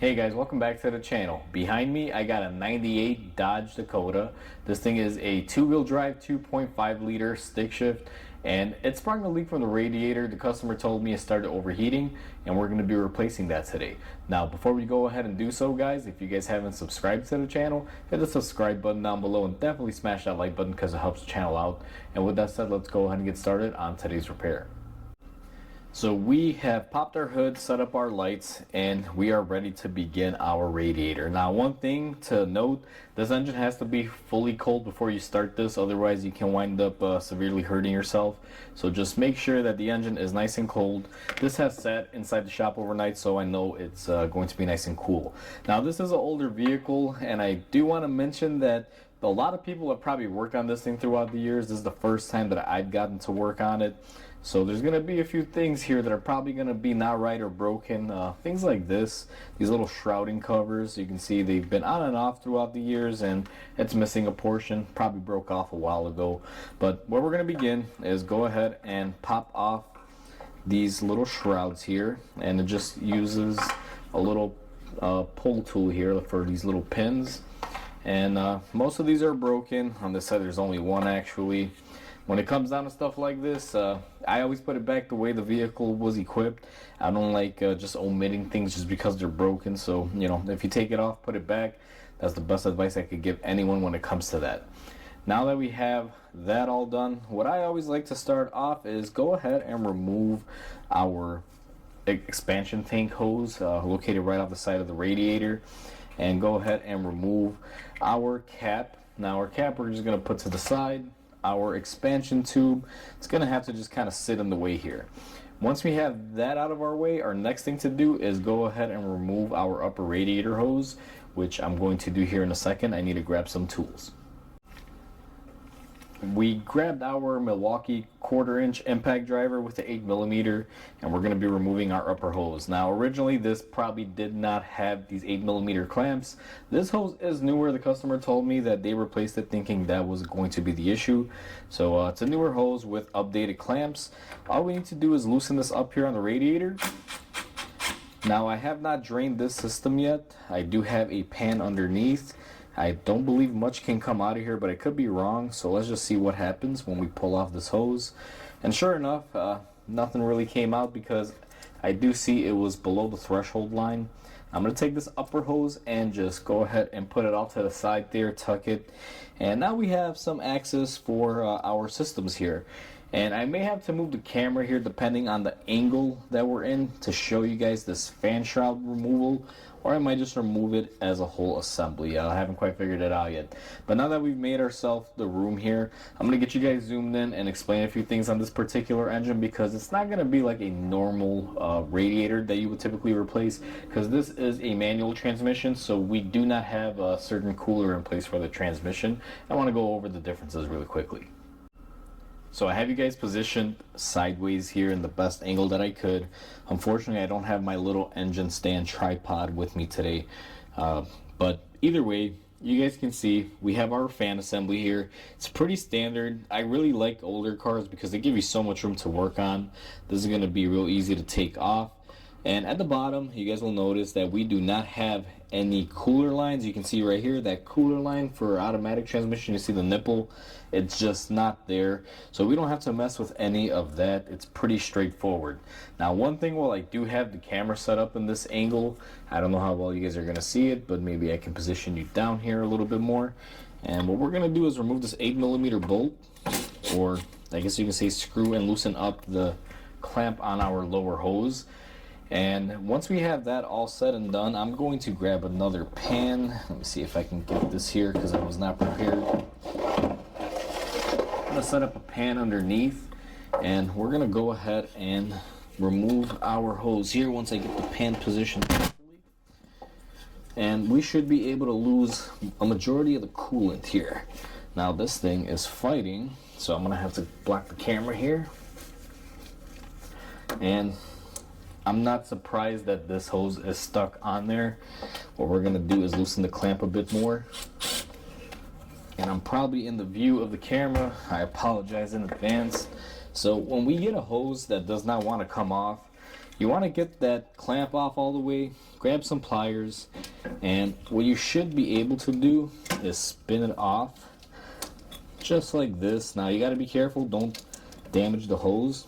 Hey guys, welcome back to the channel. Behind me, I got a 98 Dodge Dakota. This thing is a two-wheel drive, 2.5 liter stick shift, and it sprung a leak from the radiator. The customer told me it started overheating, and we're going to be replacing that today. Now, before we go ahead and do so, guys, if you guys haven't subscribed to the channel, hit the subscribe button down below and definitely smash that like button because it helps the channel out. And with that said, let's go ahead and get started on today's repair. So we have popped our hood, set up our lights, and we are ready to begin our radiator. Now, one thing to note, this engine has to be fully cold before you start this, otherwise you can wind up severely hurting yourself. So just make sure that the engine is nice and cold. This has sat inside the shop overnight, so I know it's going to be nice and cool. Now, this is an older vehicle, and I do want to mention that a lot of people have probably worked on this thing throughout the years. This is the first time that I've gotten to work on it. So there's going to be a few things here that are probably going to be not right or broken. Things like this, these little shrouding covers, you can see they've been on and off throughout the years, and it's missing a portion. Probably broke off a while ago. But where we're going to begin is go ahead and pop off these little shrouds here. And it just uses a little pull tool here for these little pins. And most of these are broken. On this side there's only one actually. When it comes down to stuff like this, I always put it back the way the vehicle was equipped. I don't like just omitting things just because they're broken. So, you know, if you take it off, put it back. That's the best advice I could give anyone when it comes to that. Now that we have that all done, what I always like to start off is go ahead and remove our expansion tank hose located right off the side of the radiator. And go ahead and remove our cap. Now our cap we're just going to put to the side. Our expansion tube, it's going to have to just kind of sit in the way here. Once we have that out of our way, our next thing to do is go ahead and remove our upper radiator hose, which I'm going to do here in a second. I need to grab some tools. We grabbed our Milwaukee 1/4-inch impact driver with the 8mm, and we're going to be removing our upper hose. Now, originally this probably did not have these 8mm clamps. This hose is newer. The customer told me that they replaced it thinking that was going to be the issue. So it's a newer hose with updated clamps. All we need to do is loosen this up here on the radiator. Now, I have not drained this system yet. I do have a pan underneath. I don't believe much can come out of here, but I could be wrong. So let's just see what happens when we pull off this hose. And sure enough, nothing really came out because I do see it was below the threshold line. I'm going to take this upper hose and just go ahead and put it off to the side there, tuck it. And now we have some access for our systems here. And I may have to move the camera here depending on the angle that we're in to show you guys this fan shroud removal, or I might just remove it as a whole assembly. I haven't quite figured it out yet. But now that we've made ourselves the room here, I'm going to get you guys zoomed in and explain a few things on this particular engine, because it's not going to be like a normal radiator that you would typically replace, because this is a manual transmission, so we do not have a certain cooler in place for the transmission. I want to go over the differences really quickly. So I have you guys positioned sideways here in the best angle that I could. Unfortunately, I don't have my little engine stand tripod with me today. But either way, you guys can see we have our fan assembly here. It's pretty standard. I really like older cars because they give you so much room to work on. This is going to be real easy to take off. And at the bottom, you guys will notice that we do not have any cooler lines. You can see right here that cooler line for automatic transmission. You see the nipple, it's just not there. So we don't have to mess with any of that. It's pretty straightforward. Now, one thing, while I do have the camera set up in this angle, I don't know how well you guys are going to see it, but maybe I can position you down here a little bit more. And what we're going to do is remove this 8mm bolt, or I guess you can say screw, and loosen up the clamp on our lower hose. And once we have that all said and done, I'm going to grab another pan. Let me see if I can get this here because I was not prepared. I'm going to set up a pan underneath, and we're going to go ahead and remove our hose here once I get the pan positioned properly. And we should be able to lose a majority of the coolant here. Now this thing is fighting, so I'm going to have to block the camera here. And I'm not surprised that this hose is stuck on there. What we're going to do is loosen the clamp a bit more. And I'm probably in the view of the camera. I apologize in advance. So when we get a hose that does not want to come off, You want to get that clamp off all the way, grab some pliers, and what you should be able to do is spin it off just like this. Now you got to be careful, don't damage the hose,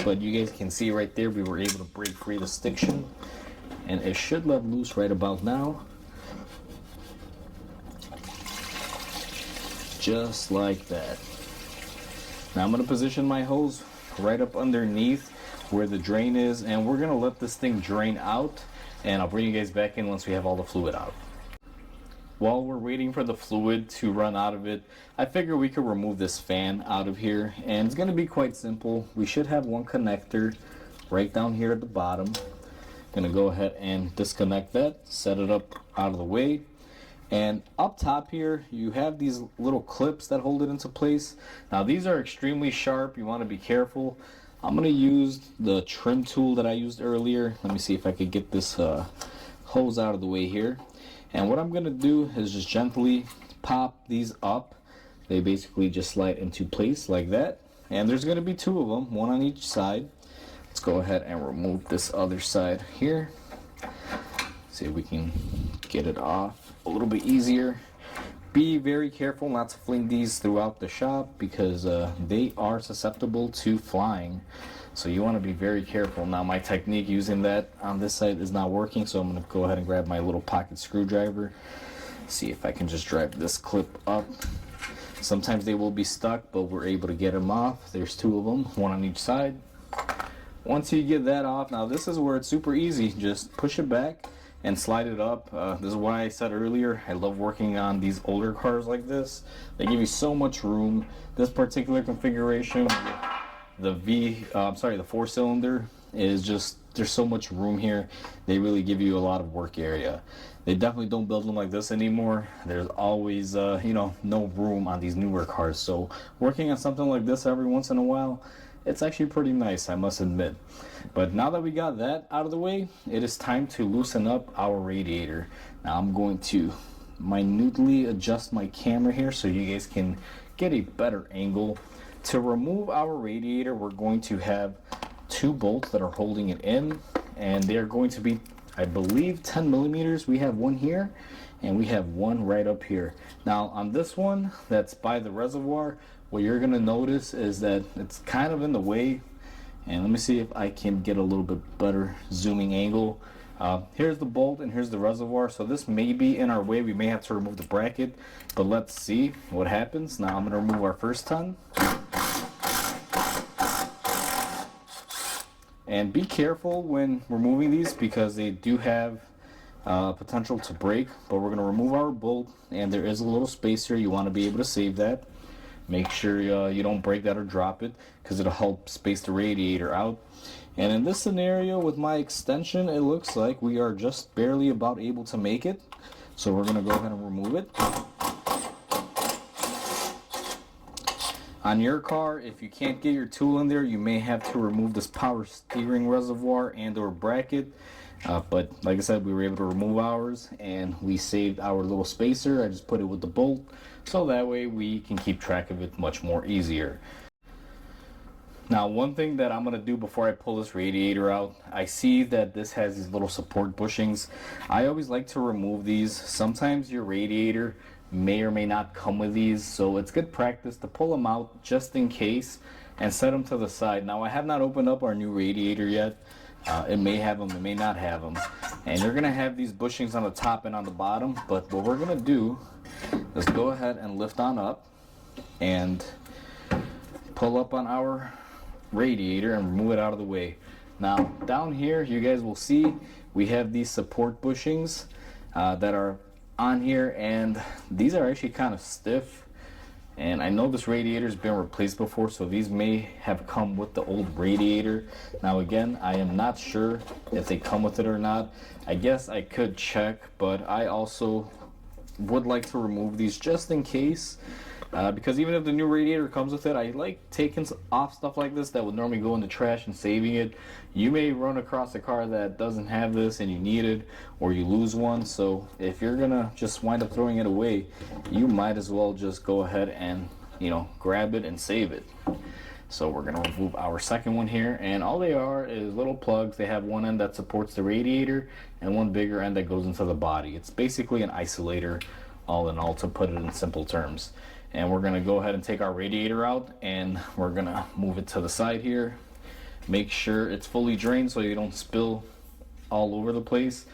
but you guys can see right there we were able to break free the stiction, and it should let loose right about now. Just like that. Now I'm going to position my hose right up underneath where the drain is, and we're going to let this thing drain out, and I'll bring you guys back in once we have all the fluid out. While we're waiting for the fluid to run out of it, I figure we could remove this fan out of here, and it's going to be quite simple. We should have one connector right down here at the bottom. Going to go ahead and disconnect that, set it up out of the way. And up top here you have these little clips that hold it into place. Now these are extremely sharp, you want to be careful. I'm going to use the trim tool that I used earlier. Let me see if I could get this hose out of the way here. And what I'm going to do is just gently pop these up. They basically just slide into place like that. And there's going to be two of them, one on each side. Let's go ahead and remove this other side here. See if we can get it off a little bit easier. Be very careful not to fling these throughout the shop because they are susceptible to flying, so you want to be very careful. Now my technique using that on this side is not working, so I'm going to go ahead and grab my little pocket screwdriver, see if I can just drive this clip up. Sometimes they will be stuck, but we're able to get them off. There's two of them, one on each side. Once you get that off, now this is where it's super easy. Just push it back and slide it up. This is why I said earlier I love working on these older cars like this. They give you so much room. This particular configuration, the four-cylinder is just, there's so much room here. They really give you a lot of work area. They definitely don't build them like this anymore. There's always no room on these newer cars, so working on something like this every once in a while, it's actually pretty nice, I must admit. But now that we got that out of the way, it is time to loosen up our radiator. Now I'm going to minutely adjust my camera here so you guys can get a better angle. To remove our radiator, we're going to have two bolts that are holding it in, and they are going to be, I believe, 10 millimeters. We have one here and we have one right up here. Now on this one that's by the reservoir, what you're going to notice is that it's kind of in the way, and let me see if I can get a little bit better zooming angle. Here's the bolt and here's the reservoir, so this may be in our way. We may have to remove the bracket, but let's see what happens. Now I'm going to remove our first ton. And be careful when removing these because they do have potential to break, but we're going to remove our bolt, and there is a little space here. You want to be able to save that. Make sure you don't break that or drop it because it'll help space the radiator out. And in this scenario with my extension, it looks like we are just barely about able to make it. So we're going to go ahead and remove it. On your car, if you can't get your tool in there, you may have to remove this power steering reservoir and or bracket. But like I said, we were able to remove ours and we saved our little spacer. I just put it with the bolt so that way we can keep track of it much more easier. Now one thing that I'm going to do before I pull this radiator out, I see that this has these little support bushings. I always like to remove these. Sometimes your radiator may or may not come with these, so it's good practice to pull them out just in case and set them to the side. Now I have not opened up our new radiator yet. It may have them, it may not have them, and you're gonna have these bushings on the top and on the bottom. But what we're gonna do is go ahead and lift on up and pull up on our radiator and remove it out of the way. Now down here you guys will see we have these support bushings that are on here, and these are actually kind of stiff, and I know this radiator has been replaced before, so these may have come with the old radiator. Now again, I am not sure if they come with it or not. I guess I could check, but I also would like to remove these just in case, because even if the new radiator comes with it, I like taking off stuff like this that would normally go in the trash and saving it. You may run across a car that doesn't have this and you need it, or you lose one, so if you're gonna just wind up throwing it away, you might as well just go ahead and grab it and save it. So we're going to remove our second one here, and all they are is little plugs. They have one end that supports the radiator and one bigger end that goes into the body. It's basically an isolator, all in all, to put it in simple terms. And we're going to go ahead and take our radiator out, and we're going to move it to the side here. Make sure it's fully drained so you don't spill all over the place.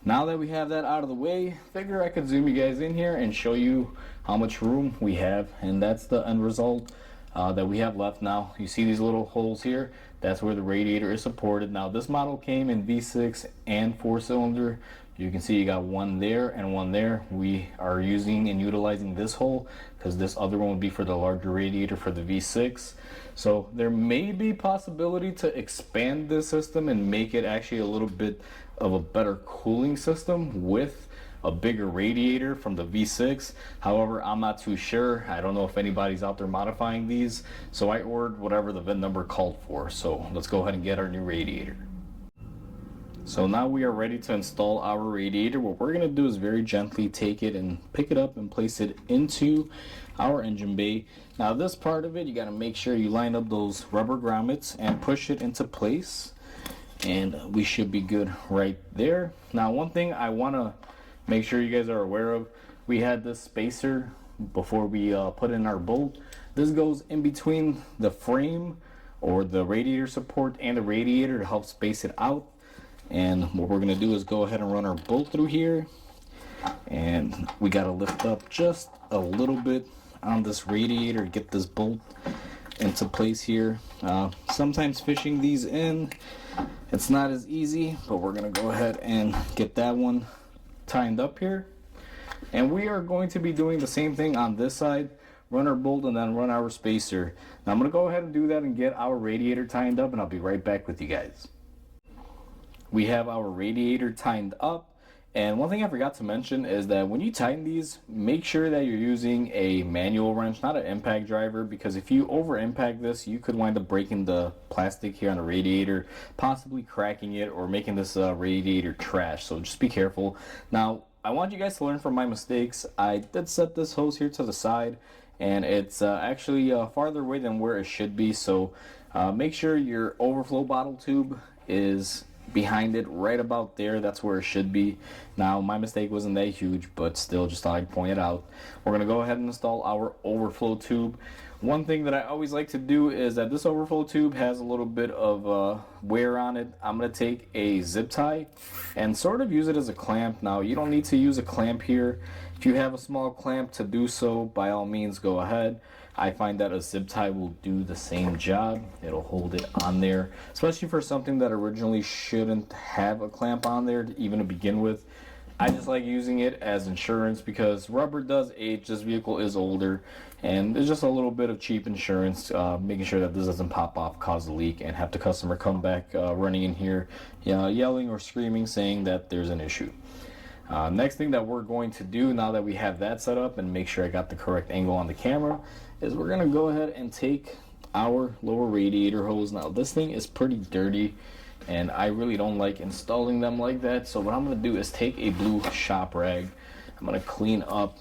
Now that we have that out of the way, figure I could zoom you guys in here and show you how much room we have, and that's the end result that we have left. Now you see these little holes here, that's where the radiator is supported. Now this model came in V6 and 4-cylinder. You can see you got one there and one there. We are using and utilizing this hole because this other one would be for the larger radiator for the V6. So there may be possibility to expand this system and make it actually a little bit of a better cooling system with a bigger radiator from the V6. However, I'm not too sure. I don't know if anybody's out there modifying these. So I ordered whatever the VIN number called for. So let's go ahead and get our new radiator. So now we are ready to install our radiator. What we're going to do is very gently take it and pick it up and place it into our engine bay. Now this part of it, you got to make sure you line up those rubber grommets and push it into place, and we should be good right there. Now one thing I want to make sure you guys are aware of, we had this spacer before we put in our bolt. This goes in between the frame or the radiator support and the radiator to help space it out. And what we're going to do is go ahead and run our bolt through here, and we got to lift up just a little bit on this radiator to get this bolt into place here. Sometimes fishing these in, it's not as easy, but we're going to go ahead and get that one tightened up here. And we are going to be doing the same thing on this side. Run our bolt and then run our spacer. Now I'm going to go ahead and do that and get our radiator tightened up, and I'll be right back with you guys. We have our radiator tightened up, and one thing I forgot to mention is that when you tighten these, make sure that you're using a manual wrench, not an impact driver, because if you over impact this, you could wind up breaking the plastic here on the radiator, possibly cracking it or making this radiator trash. So just be careful. Now I want you guys to learn from my mistakes. I did set this hose here to the side, and it's actually farther away than where it should be. So make sure your overflow bottle tube is behind it, right about there. That's where it should be. Now my mistake wasn't that huge, but still, just thought I'd point it out. We're gonna go ahead and install our overflow tube. One thing that I always like to do is that this overflow tube has a little bit of wear on it. I'm gonna take a zip tie and sort of use it as a clamp. Now you don't need to use a clamp here. If you have a small clamp to do so, by all means go ahead. I find that a zip tie will do the same job. It'll hold it on there, especially for something that originally shouldn't have a clamp on there even to begin with. I just like using it as insurance because rubber does age. This vehicle is older, and there's just a little bit of cheap insurance, making sure that this doesn't pop off, cause a leak, and have the customer come back running in here, yelling or screaming, saying that there's an issue. Next thing that we're going to do, now that we have that set up and make sure I got the correct angle on the camera, is we're going to go ahead and take our lower radiator hose. Now this thing is pretty dirty, and I really don't like installing them like that. So what I'm going to do is take a blue shop rag. I'm going to clean up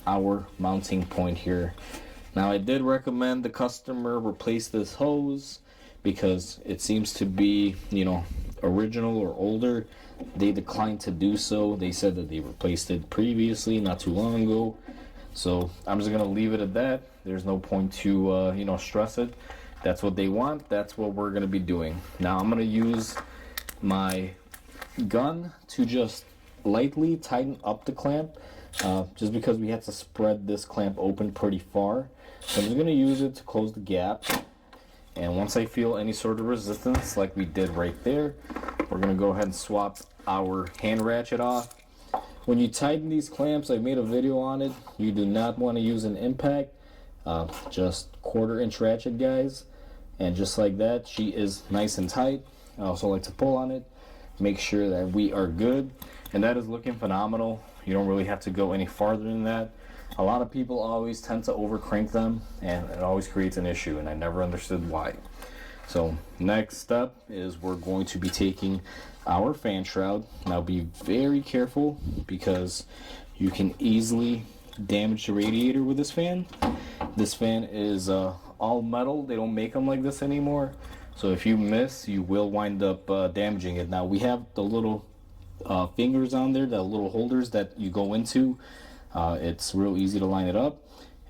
our mounting point here. Now I did recommend the customer replace this hose because it seems to be, original or older. They declined to do so. They said that they replaced it previously, not too long ago. So I'm just gonna leave it at that. There's no point to stress it. That's what they want. That's what we're gonna be doing. Now I'm gonna use my gun to just lightly tighten up the clamp, just because we had to spread this clamp open pretty far. So I'm just gonna use it to close the gap. And once I feel any sort of resistance, like we did right there, we're gonna go ahead and swap our hand ratchet off. When you tighten these clamps, I made a video on it. You do not want to use an impact, just 1/4 inch ratchet, guys. And just like that, she is nice and tight. I also like to pull on it, make sure that we are good. And that is looking phenomenal. You don't really have to go any farther than that. A lot of people always tend to over crank them, and it always creates an issue, and I never understood why. So next step is we're going to be taking our fan shroud. Now be very careful because you can easily damage the radiator with this fan. This fan is all metal. They don't make them like this anymore. So if you miss, you will wind up damaging it. Now we have the little fingers on there, the little holders that you go into. It's real easy to line it up.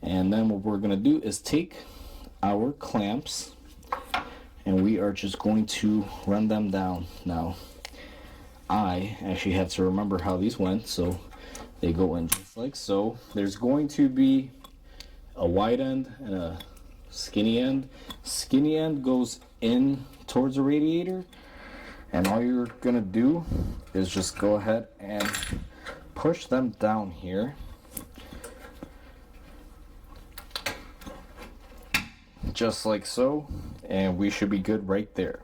And then what we're gonna do is take our clamps and we are just going to run them down. Now I actually have to remember how these went, so they go in just like so. There's going to be a wide end and a skinny end. Skinny end goes in towards the radiator, and all you're gonna do is just go ahead and push them down here, just like so, and we should be good right there.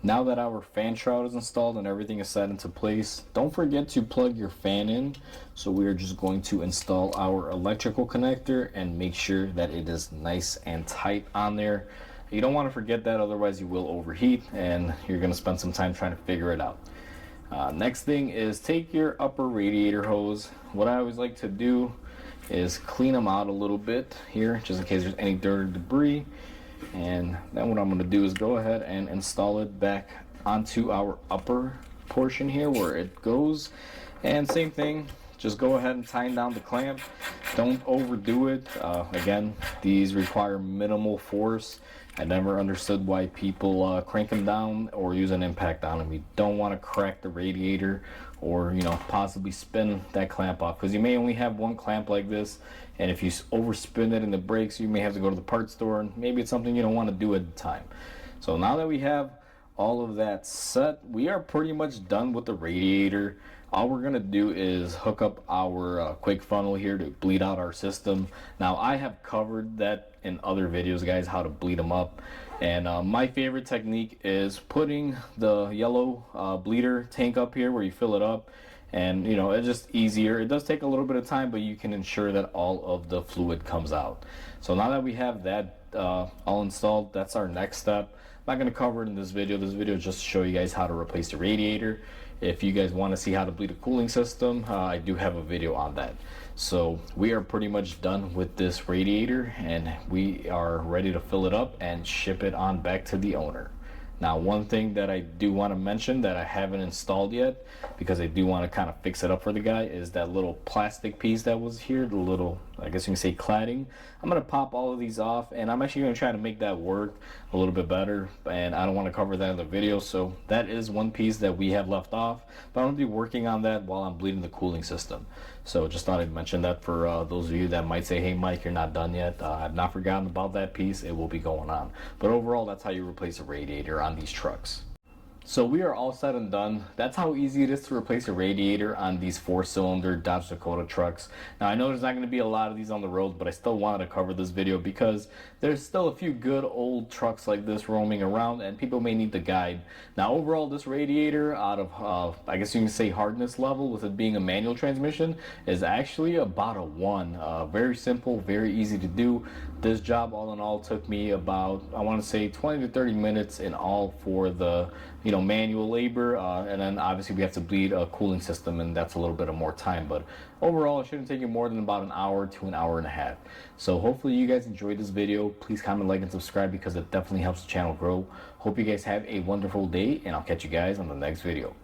Now that our fan shroud is installed and everything is set into place, don't forget to plug your fan in. So we are just going to install our electrical connector and make sure that it is nice and tight on there. You don't want to forget that, otherwise you will overheat and you're going to spend some time trying to figure it out. Next thing is take your upper radiator hose. What I always like to do is clean them out a little bit here, just in case there's any dirt or debris. And then what I'm going to do is go ahead and install it back onto our upper portion here where it goes. And same thing, just go ahead and tighten down the clamp. Don't overdo it. Again, these require minimal force. I never understood why people crank them down or use an impact on them. You don't want to crack the radiator or, you know, possibly spin that clamp off, because you may only have one clamp like this, and if you overspin it and it breaks, you may have to go to the parts store, and maybe it's something you don't want to do at the time. So now that we have all of that set, we are pretty much done with the radiator. All we're gonna do is hook up our quick funnel here to bleed out our system. Now I have covered that in other videos, guys, how to bleed them up. And my favorite technique is putting the yellow bleeder tank up here where you fill it up. And you know, it's just easier. It does take a little bit of time, but you can ensure that all of the fluid comes out. So now that we have that all installed, that's our next step. I'm not going to cover it in this video. This video is just to show you guys how to replace the radiator. If you guys want to see how to bleed a cooling system, I do have a video on that. So we are pretty much done with this radiator, and we are ready to fill it up and ship it on back to the owner. Now, one thing that I do want to mention that I haven't installed yet, because I do want to kind of fix it up for the guy, is that little plastic piece that was here, the little, I guess you can say, cladding. I'm going to pop all of these off, and I'm actually going to try to make that work a little bit better, and I don't want to cover that in the video. So that is one piece that we have left off, but I'm going to be working on that while I'm bleeding the cooling system. So just thought I'd mention that for those of you that might say, hey Mike, you're not done yet. I've not forgotten about that piece. It will be going on. But overall, that's how you replace a radiator on these trucks. So we are all said and done. That's how easy it is to replace a radiator on these 4-cylinder Dodge Dakota trucks. Now I know there's not going to be a lot of these on the road, but I still wanted to cover this video because there's still a few good old trucks like this roaming around, and people may need the guide. Now overall, this radiator, out of I guess you can say hardness level, with it being a manual transmission, is actually about a 1. Very simple, very easy to do. This job all in all took me about, I want to say, 20 to 30 minutes in all for the, you know, manual labor, and then obviously we have to bleed a cooling system, and that's a little bit of more time, but overall it shouldn't take you more than about an hour to an hour and a half. So hopefully you guys enjoyed this video. Please comment, like, and subscribe, because it definitely helps the channel grow. Hope you guys have a wonderful day, and I'll catch you guys on the next video.